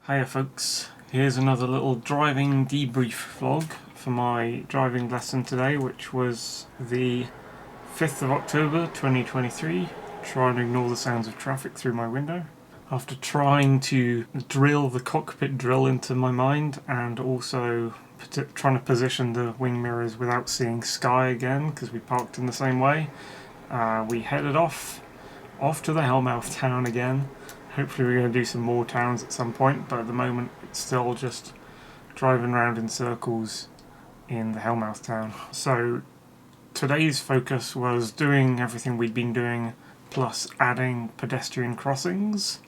Hiya folks, here's another little driving debrief vlog for my driving lesson today, which was the 5th of October 2023. Try and ignore the sounds of traffic through my window. After trying to drill the cockpit drill into my mind and also trying to position the wing mirrors without seeing sky again because we parked in the same way, we headed off to the Hellmouth town again. Hopefully we're going to do some more towns at some point, but at the moment it's still just driving around in circles in the Hellmouth town. So today's focus was doing everything we'd been doing, plus adding pedestrian crossings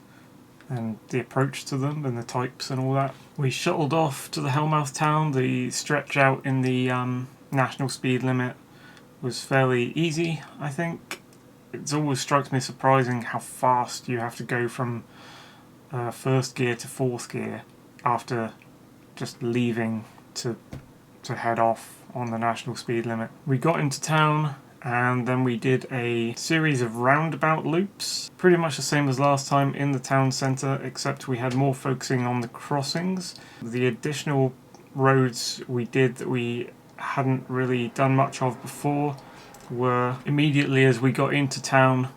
and the approach to them and the types and all that. We shuttled off to the Hellmouth town. The stretch out in the national speed limit was fairly easy, I think. It always strikes me surprising how fast you have to go from first gear to fourth gear after just leaving to head off on the national speed limit. We got into town and then we did a series of roundabout loops, pretty much the same as last time in the town centre, except we had more focusing on the crossings. The additional roads we did that we hadn't really done much of before were immediately as we got into town,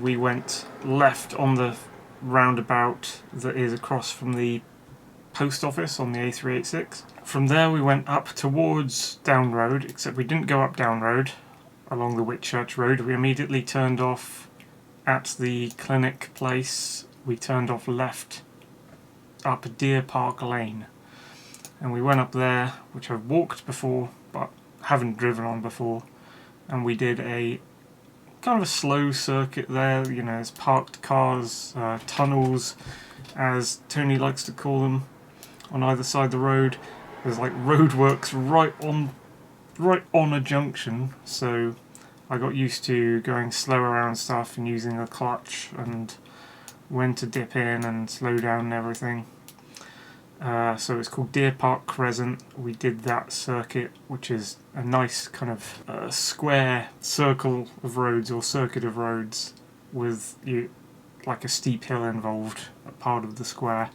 we went left on the roundabout that is across from the post office on the A386. From there we went up towards Down Road, except we didn't go up Down Road along the Whitchurch Road. We immediately turned off at the clinic place. We turned off left up Deer Park Lane, and we went up there, which I've walked before but haven't driven on before. And we did a kind of a slow circuit there, you know, there's parked cars, tunnels, as Tony likes to call them, on either side of the road. There's like roadworks right on a junction, so I got used to going slow around stuff and using a clutch and when to dip in and slow down and everything. So it's called Deer Park Crescent. We did that circuit, which is a nice kind of square circle of roads or circuit of roads with like a steep hill involved, a part of the square.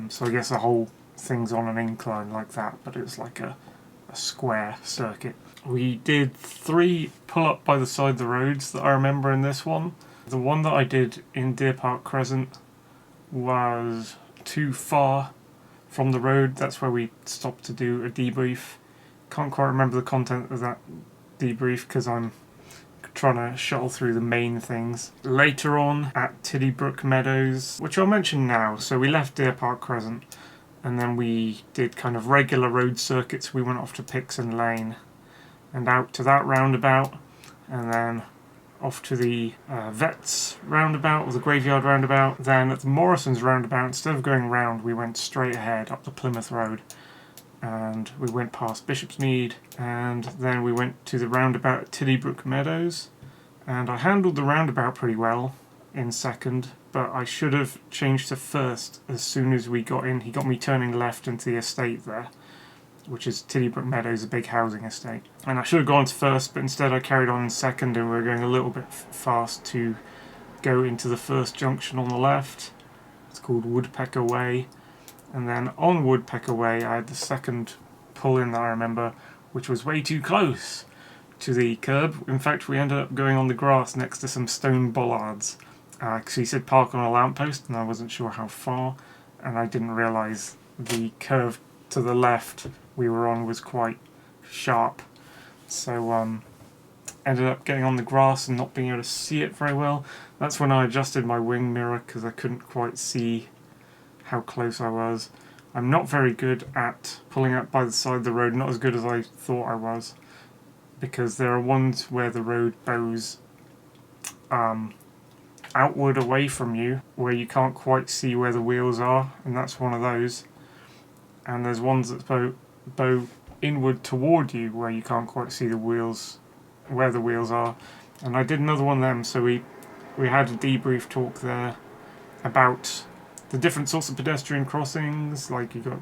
So I guess the whole thing's on an incline like that, but it's like a square circuit. We did 3 pull-up by the side of the roads that I remember in this one. The one that I did in Deer Park Crescent was too far from the road. That's where we stopped to do a debrief. Can't quite remember the content of that debrief because I'm trying to shuttle through the main things. Later on at Tiddybrook Meadows, which I'll mention now, so we left Deer Park Crescent and then we did kind of regular road circuits. We went off to Pixon Lane and out to that roundabout, and then off to the Vets roundabout, or the Graveyard roundabout. Then at the Morrison's roundabout, instead of going round, we went straight ahead up the Plymouth Road, and we went past Bishopsmead, and then we went to the roundabout at Tiddybrook Meadows, and I handled the roundabout pretty well in second, but I should have changed to first as soon as we got in. He got me turning left into the estate there, which is Tiddybrook Meadows, a big housing estate. And I should have gone to first, but instead I carried on in second, and we were going a little bit fast to go into the first junction on the left. It's called Woodpecker Way. And then on Woodpecker Way I had the second pull-in that I remember, which was way too close to the curb. In fact, we ended up going on the grass next to some stone bollards, because he said park on a lamppost, and I wasn't sure how far, and I didn't realise the curve to the left we were on was quite sharp, so ended up getting on the grass and not being able to see it very well. That's when I adjusted my wing mirror because I couldn't quite see how close I was. I'm not very good at pulling up by the side of the road, not as good as I thought I was, because there are ones where the road bows outward away from you where you can't quite see where the wheels are, and that's one of those. And there's ones that bow inward toward you where you can't quite see the wheels, where the wheels are. And I did another one of them, so we had a debrief talk there about the different sorts of pedestrian crossings. Like you got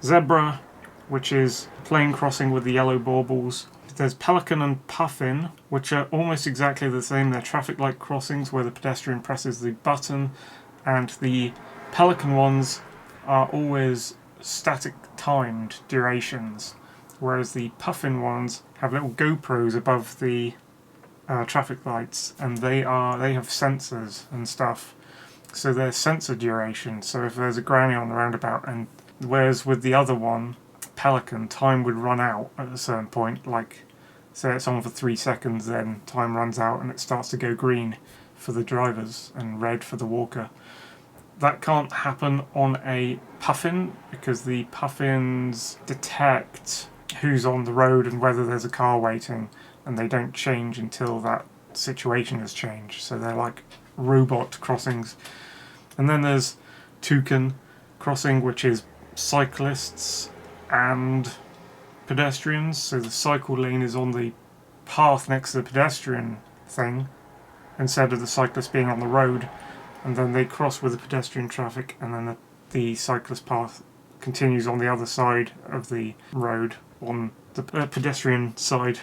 zebra, which is plain crossing with the yellow baubles. There's pelican and puffin, which are almost exactly the same. They're traffic light crossings where the pedestrian presses the button, and the pelican ones are always static timed durations, whereas the puffin ones have little GoPros above the traffic lights, and they have sensors and stuff, so they're sensor duration. So if there's a granny on the roundabout, and whereas with the other one, Pelican, time would run out at a certain point, like say it's on for 3 seconds, then time runs out and it starts to go green for the drivers and red for the walker. That can't happen on a puffin because the puffins detect who's on the road and whether there's a car waiting, and they don't change until that situation has changed. So they're like robot crossings. And then there's toucan crossing, which is cyclists and pedestrians. So the cycle lane is on the path next to the pedestrian thing instead of the cyclist being on the road, and then they cross with the pedestrian traffic, and then the cyclist path continues on the other side of the road on the pedestrian side.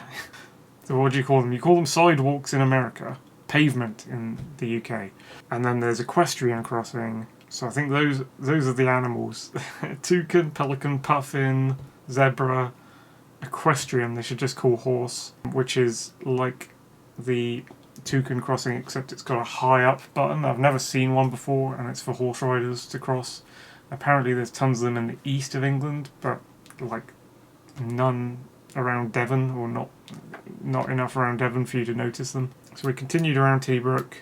So what do you call them? You call them sidewalks in America, pavement in the UK. And then there's equestrian crossing. So I think those are the animals. Toucan, pelican, puffin, zebra, equestrian, they should just call horse, which is like the toucan crossing, except it's got a high up button. I've never seen one before, and it's for horse riders to cross. Apparently there's tons of them in the east of England, but like none around Devon, or not enough around Devon for you to notice them. So we continued around T-Brook,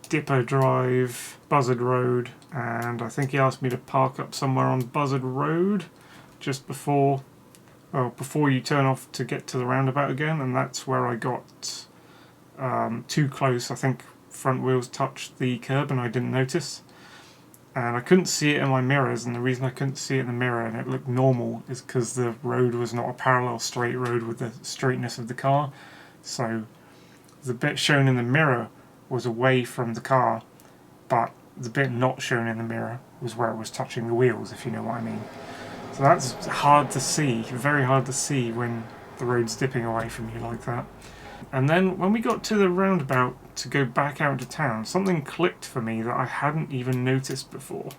Dipper Drive, Buzzard Road, and I think he asked me to park up somewhere on Buzzard Road just before you turn off to get to the roundabout again, and that's where I got too close. I think front wheels touched the curb and I didn't notice, and I couldn't see it in my mirrors, and the reason I couldn't see it in the mirror and it looked normal is because the road was not a parallel straight road with the straightness of the car. So the bit shown in the mirror was away from the car, but the bit not shown in the mirror was where it was touching the wheels, if you know what I mean. So that's hard to see, very hard to see when the road's dipping away from you like that. And then when we got to the roundabout to go back out to town, something clicked for me that I hadn't even noticed before.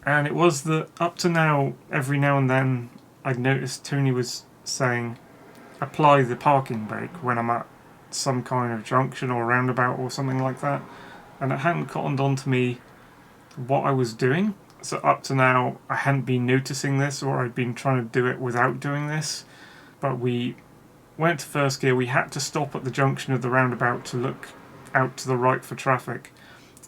And it was that up to now, every now and then, I'd noticed Tony was saying, apply the parking brake when I'm at some kind of junction or roundabout or something like that. And it hadn't cottoned on to me what I was doing. So up to now, I hadn't been noticing this, or I'd been trying to do it without doing this. But we went to first gear. We had to stop at the junction of the roundabout to look out to the right for traffic.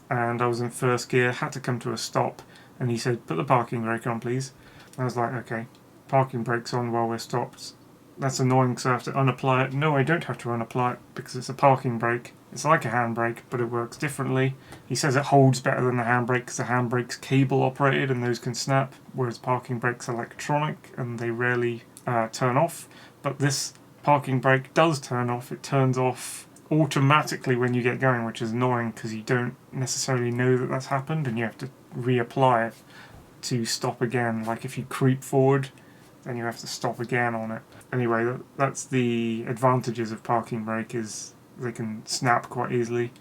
And I was in first gear, had to come to a stop. And he said, put the parking brake on, please. I was like, okay, parking brake's on while we're stopped. That's annoying because I have to unapply it. No, I don't have to unapply it because it's a parking brake. It's like a handbrake, but it works differently. He says it holds better than the handbrake because the handbrake's cable operated and those can snap, whereas parking brakes are electronic and they rarely turn off. But this parking brake does turn off. It turns off automatically when you get going, which is annoying because you don't necessarily know that that's happened and you have to reapply it to stop again. Like if you creep forward, then you have to stop again on it. Anyway, that's the advantages of parking brake, is they can snap quite easily.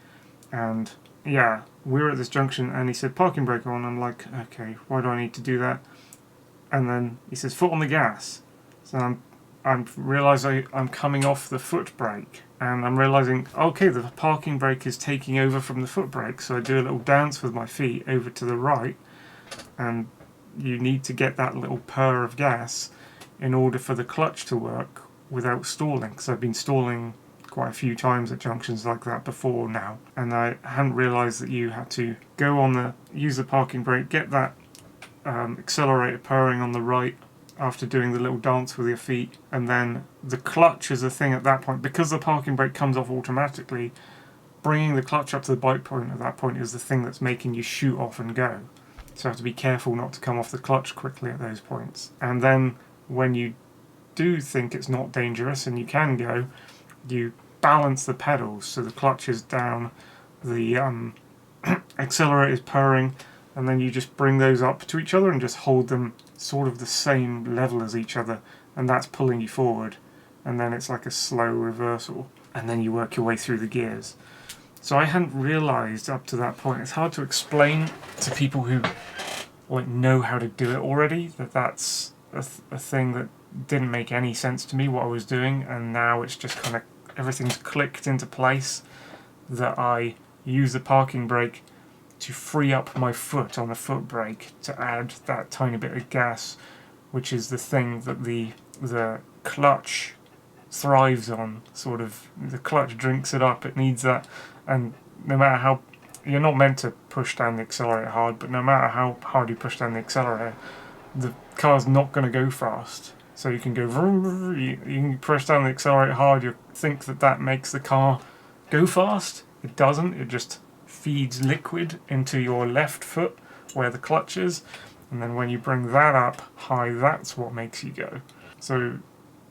And yeah, we were at this junction and he said parking brake on. I'm like, okay, why do I need to do that? And then he says foot on the gas. So I'm realising I'm coming off the foot brake, and I'm realising, okay, the parking brake is taking over from the foot brake. So I do a little dance with my feet over to the right, and you need to get that little purr of gas in order for the clutch to work without stalling, because I've been stalling quite a few times at junctions like that before now, and I hadn't realised that you had to go use the parking brake, get that accelerator purring on the right after doing the little dance with your feet, and then the clutch is a thing at that point. Because the parking brake comes off automatically, bringing the clutch up to the bike point at that point is the thing that's making you shoot off and go. So you have to be careful not to come off the clutch quickly at those points. And then when you do think it's not dangerous and you can go, you balance the pedals so the clutch is down, the accelerator is purring, and then you just bring those up to each other and just hold them sort of the same level as each other, and that's pulling you forward. And then it's like a slow reversal, and then you work your way through the gears. So I hadn't realised up to that point. It's hard to explain to people who like know how to do it already. That's a thing that didn't make any sense to me what I was doing, and now it's just kind of everything's clicked into place that I use the parking brake to free up my foot on the foot brake to add that tiny bit of gas, which is the thing that the clutch thrives on. Sort of, the clutch drinks it up. It needs that, and no matter how, you're not meant to push down the accelerator hard, but no matter how hard you push down the accelerator, the car's not going to go fast. So you can go vroom, vroom, you can press down the accelerator hard, you think that makes the car go fast. It doesn't. It just feeds liquid into your left foot where the clutch is, and then when you bring that up high, that's what makes you go. So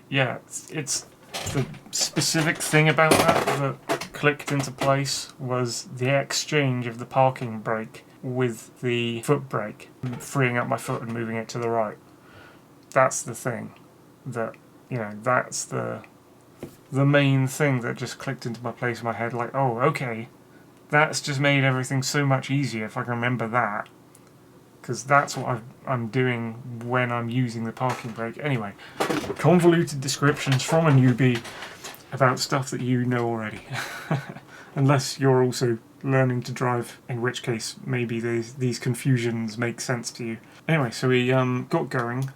yeah, it's the specific thing about that clicked into place was the exchange of the parking brake with the foot brake, freeing up my foot and moving it to the right. That's the thing that, that's the main thing that just clicked into my place in my head, like, oh, okay, that's just made everything so much easier if I can remember that, because that's what I'm doing when I'm using the parking brake. Anyway, convoluted descriptions from a newbie about stuff that you know already. Unless you're also learning to drive, in which case maybe these confusions make sense to you. Anyway, so we got going.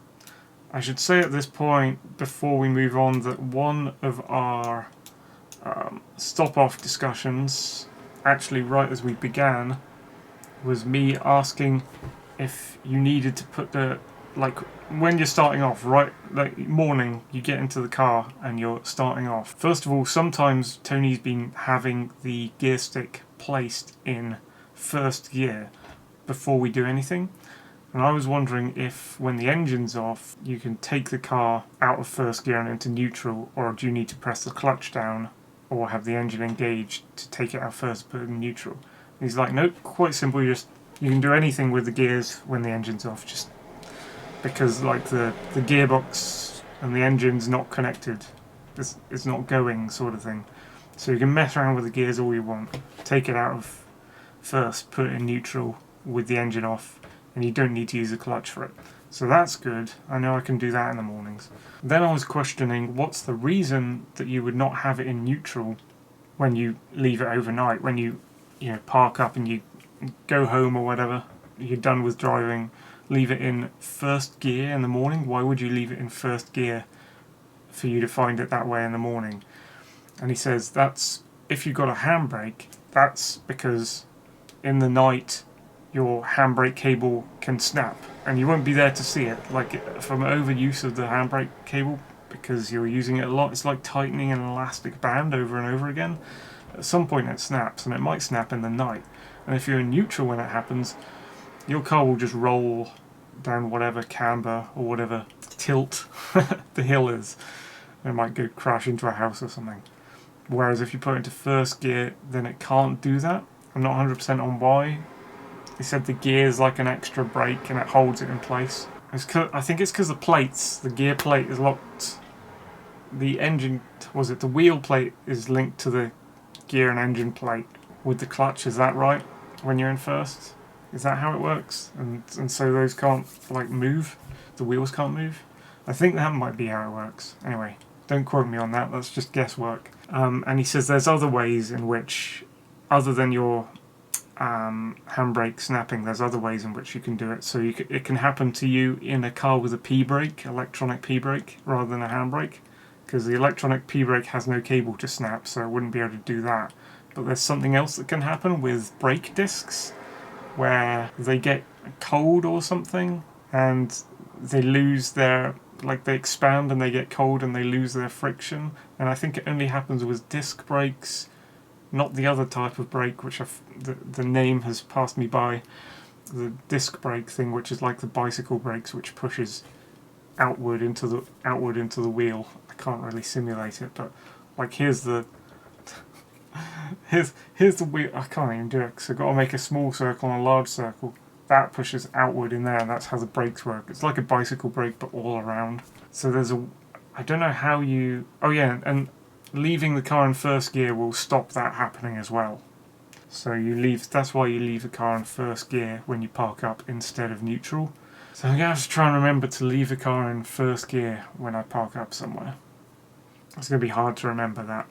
I should say at this point, before we move on, that one of our stop-off discussions, actually right as we began, was me asking if you needed to put when you're starting off, right, like morning, you get into the car and you're starting off. First of all, sometimes Tony's been having the gear stick placed in first gear before we do anything. And I was wondering if, when the engine's off, you can take the car out of first gear and into neutral, or do you need to press the clutch down or have the engine engaged to take it out first, put it in neutral? And he's like, nope, quite simple, you can do anything with the gears when the engine's off, just because like the gearbox and the engine's not connected, it's not going, sort of thing. So you can mess around with the gears all you want, take it out of first, put it in neutral with the engine off, and you don't need to use a clutch for it. So that's good. I know I can do that in the mornings. Then I was questioning, what's the reason that you would not have it in neutral when you leave it overnight, when you park up and you go home or whatever, you're done with driving, leave it in first gear in the morning? Why would you leave it in first gear for you to find it that way in the morning? And he says that's, if you've got a handbrake, that's because in the night your handbrake cable can snap and you won't be there to see it, like from overuse of the handbrake cable, because you're using it a lot. It's like tightening an elastic band over and over again. At some point it snaps, and it might snap in the night, and if you're in neutral when it happens, your car will just roll down whatever camber or whatever tilt the hill is, and it might go crash into a house or something. Whereas if you put it into first gear, then it can't do that. I'm not 100% on why. They said the gear is like an extra brake and it holds it in place. I think it's because the gear plate is locked. The engine, the wheel plate is linked to the gear and engine plate with the clutch. Is that right? When you're in first? Is that how it works? And so those can't move? The wheels can't move? I think that might be how it works. Anyway, don't quote me on that. That's just guesswork. And he says there's other ways in which, other than your handbrake snapping, there's other ways in which you can do it. So it can happen to you in a car with a P-brake, electronic P-brake, rather than a handbrake, because the electronic P-brake has no cable to snap, so it wouldn't be able to do that. But there's something else that can happen with brake discs, where they get cold or something, and they lose their, they expand and they get cold and they lose their friction. And I think it only happens with disc brakes, not the other type of brake, which the name has passed me by. The disc brake thing, which is like the bicycle brakes, which pushes outward into the wheel. I can't really simulate it, but here's the wheel. I can't even do it because I've got to make a small circle and a large circle. That pushes outward in there, and that's how the brakes work. It's like a bicycle brake, but all around. So I don't know how you. Oh yeah, and leaving the car in first gear will stop that happening as well. So that's why you leave the car in first gear when you park up instead of neutral. So I'm going to have to try and remember to leave the car in first gear when I park up somewhere. It's going to be hard to remember that.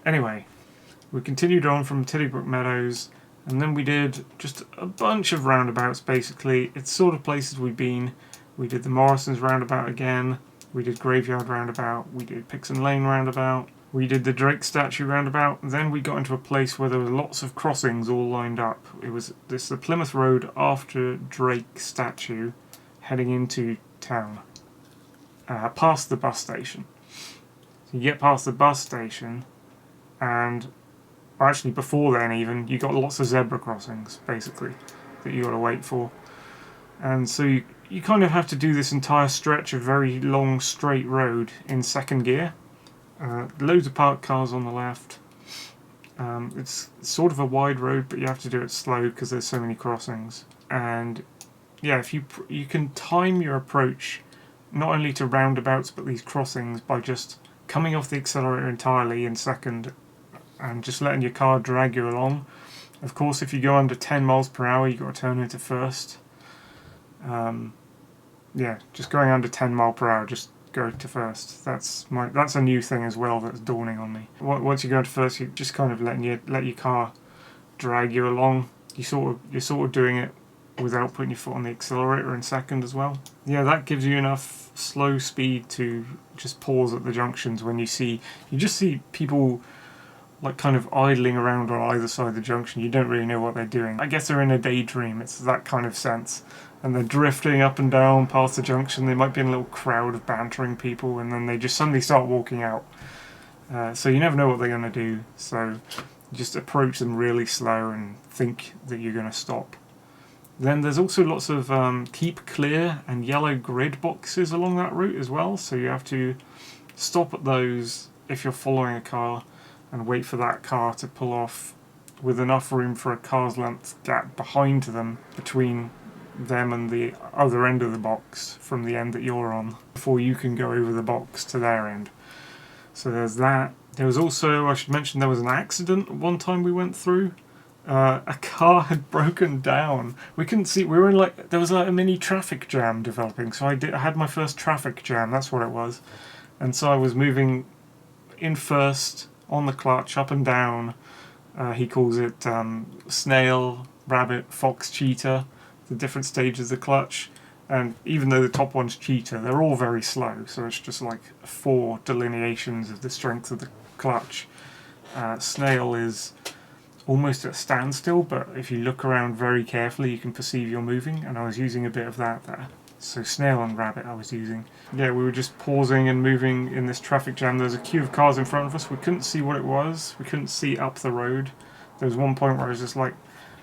Anyway, we continued on from Tiddybrook Meadows, and then we did just a bunch of roundabouts basically. It's sort of places we've been. We did the Morrison's roundabout again, we did Graveyard roundabout, we did Pixon Lane roundabout, we did the Drake statue roundabout, and then we got into a place where there were lots of crossings all lined up. It was the Plymouth Road after Drake statue, heading into town, past the bus station. So you get past the bus station, and actually before then even, you got lots of zebra crossings, basically, that you got to wait for. And so you kind of have to do this entire stretch of very long straight road in second gear. Loads of parked cars on the left. It's sort of a wide road, but you have to do it slow because there's so many crossings. And yeah, if you can time your approach not only to roundabouts but these crossings by just coming off the accelerator entirely in second and just letting your car drag you along. Of course, if you go under 10 miles per hour, you've got to turn into first. Yeah, just going under 10 mile per hour, just go to first. That's a new thing as well that's dawning on me. Once you go to first, you're just kind of let your car drag you along. You're sort of doing it without putting your foot on the accelerator in second as well. Yeah, that gives you enough slow speed to just pause at the junctions when you just see people like kind of idling around on either side of the junction. You don't really know what they're doing. I guess they're in a daydream. It's that kind of sense. And they're drifting up and down past the junction. They might be in a little crowd of bantering people, and then they just suddenly start walking out. So you never know what they're going to do. So just approach them really slow and think that you're going to stop. Then there's also lots of keep clear and yellow grid boxes along that route as well. So you have to stop at those if you're following a car and wait for that car to pull off with enough room for a car's length gap behind them between them and the other end of the box from the end that you're on before you can go over the box to their end. So there's that. There was also, I should mention, there was an accident one time we went through. A car had broken down. We couldn't see. We were in there was like a mini traffic jam developing. So I had my first traffic jam. That's what it was. And so I was moving in first on the clutch, up and down. He calls it snail, rabbit, fox, cheetah. The different stages of the clutch. And even though the top one's cheetah, they're all very slow. So it's just like 4 delineations of the strength of the clutch. Snail is almost at a standstill, but if you look around very carefully, you can perceive you're moving, and I was using a bit of that there. So snail and rabbit I was using. Yeah, we were just pausing and moving in this traffic jam. There was a queue of cars in front of us. We couldn't see what it was. We couldn't see up the road. There was one point where I was just like,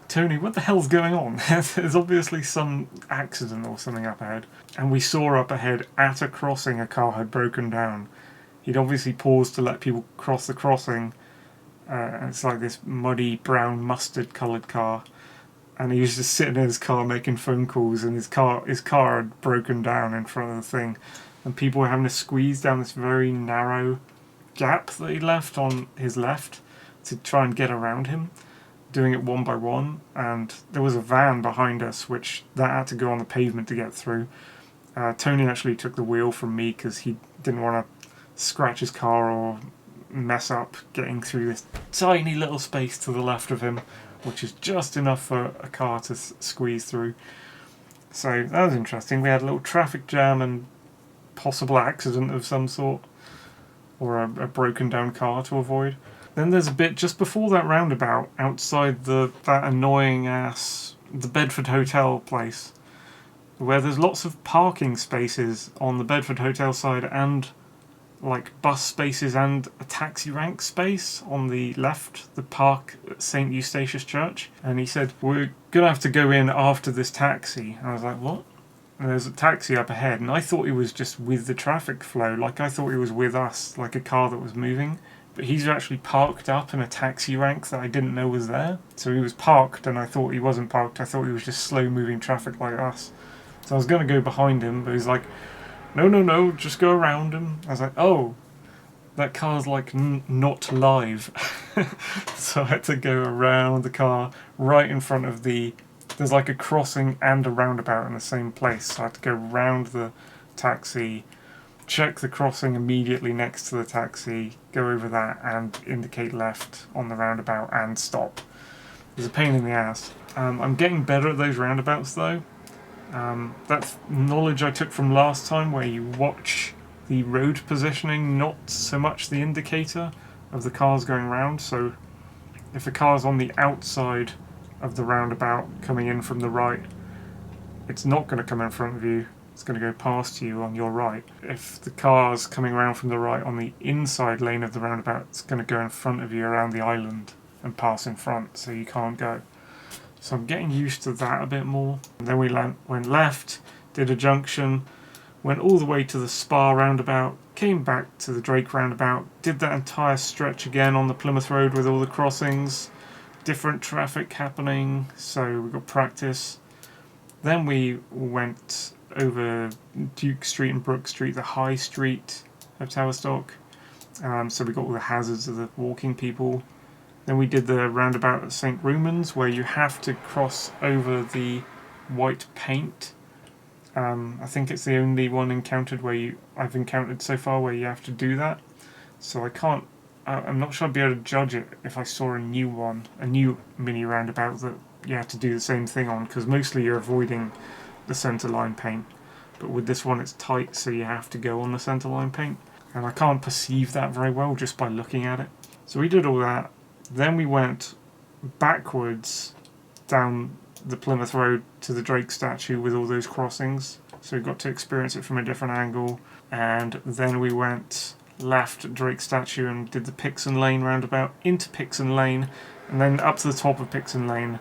Tony, what the hell's going on? There's obviously some accident or something up ahead. And we saw up ahead at a crossing a car had broken down. He'd obviously paused to let people cross the crossing. And it's like this muddy brown mustard coloured car, and he was just sitting in his car making phone calls, and his car had broken down in front of the thing, and people were having to squeeze down this very narrow gap that he left on his left to try and get around him, doing it one by one. And there was a van behind us which that had to go on the pavement to get through. Tony actually took the wheel from me because he didn't want to scratch his car or mess up getting through this tiny little space to the left of him, which is just enough for a car to squeeze through. So that was interesting. We had a little traffic jam and possible accident of some sort, or a broken down car to avoid. Then there's a bit just before that roundabout outside that annoying ass the Bedford Hotel place, where there's lots of parking spaces on the Bedford Hotel side and like bus spaces and a taxi rank space on the left, the park at St Eustatius Church. And he said, we're going to have to go in after this taxi. And I was like, what? And there's a taxi up ahead, and I thought he was just with the traffic flow, like I thought he was with us, like a car that was moving. But he's actually parked up in a taxi rank that I didn't know was there. So he was parked, and I thought he wasn't parked. I thought he was just slow moving traffic like us. So I was going to go behind him, but he's like, no, just go around him. I was like, oh. that car's like not live. So I had to go around the car right in front of there's like a crossing and a roundabout in the same place. So I had to go round the taxi, check the crossing immediately next to the taxi, go over that and indicate left on the roundabout and stop. It was a pain in the ass. I'm getting better at those roundabouts though. That's knowledge I took from last time, where you watch the road positioning, not so much the indicator of the cars going round. So if a car's on the outside of the roundabout coming in from the right, it's not going to come in front of you, it's going to go past you on your right. If the car's coming around from the right on the inside lane of the roundabout, it's going to go in front of you around the island and pass in front, so you can't go. So I'm getting used to that a bit more. And then we went left, did a junction, went all the way to the Spa roundabout, came back to the Drake roundabout, did that entire stretch again on the Plymouth Road with all the crossings, different traffic happening, so we got practice. Then we went over Duke Street and Brook Street, the high street of Tavistock, so we got all the hazards of the walking people. Then we did the roundabout at St. Rumans, where you have to cross over the white paint. I think it's the only one I've encountered so far where you have to do that. So I'm not sure I'd be able to judge it if I saw a new mini roundabout that you have to do the same thing on, because mostly you're avoiding the centre line paint. But with this one it's tight, so you have to go on the centre line paint. And I can't perceive that very well just by looking at it. So we did all that. Then we went backwards down the Plymouth Road to the Drake statue with all those crossings. So we got to experience it from a different angle. And then we went left at Drake statue and did the Pixon Lane roundabout into Pixon Lane. And then up to the top of Pixon Lane,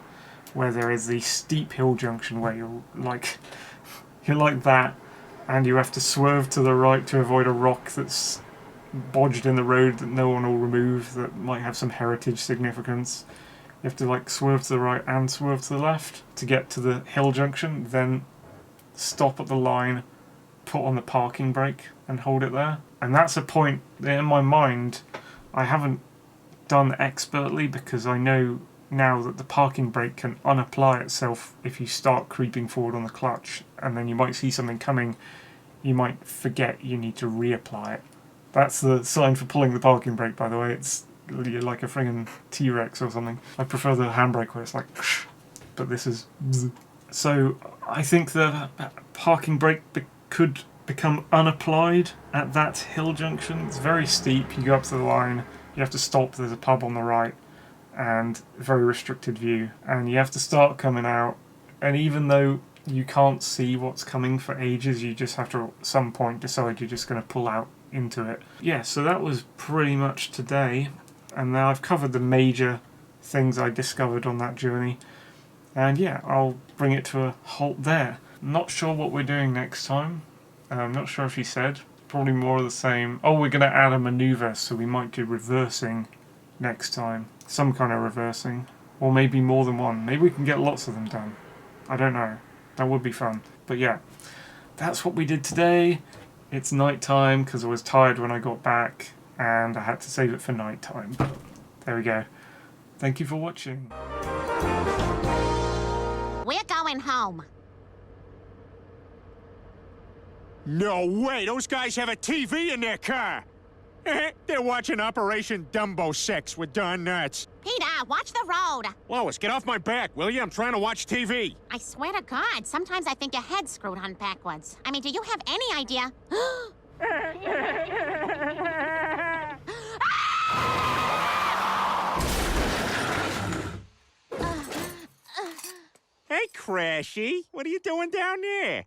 where there is the steep hill junction where you're like that. And you have to swerve to the right to avoid a rock that's bodged in the road that no one will remove, that might have some heritage significance. You have to swerve to the right and swerve to the left to get to the hill junction, then stop at the line, put on the parking brake and hold it there. And that's a point that in my mind I haven't done expertly, because I know now that the parking brake can unapply itself if you start creeping forward on the clutch, and then you might see something coming, you might forget you need to reapply it. That's the sign for pulling the parking brake, by the way. You're like a friggin' T-Rex or something. I prefer the handbrake where it's like, but this is. So I think the parking brake could become unapplied at that hill junction. It's very steep. You go up to the line, you have to stop. There's a pub on the right, and very restricted view. And you have to start coming out. And even though you can't see what's coming for ages, you just have to at some point decide you're just going to pull out into it. Yeah, so that was pretty much today, and now I've covered the major things I discovered on that journey, and yeah, I'll bring it to a halt there. Not sure what we're doing next time. I'm not sure if he said. Probably more of the same. Oh, we're going to add a manoeuvre, so we might do reversing next time. Some kind of reversing, or maybe more than one. Maybe we can get lots of them done. I don't know. That would be fun. But yeah, that's what we did today. It's night time because I was tired when I got back and I had to save it for night time. But there we go. Thank you for watching. We're going home. No way! Those guys have a TV in their car! They're watching Operation Dumbo 6 with Don Knotts. Peter, watch the road. Lois, get off my back, will you? I'm trying to watch TV. I swear to God, sometimes I think your head's screwed on backwards. I mean, do you have any idea? Hey, Crashy. What are you doing down there?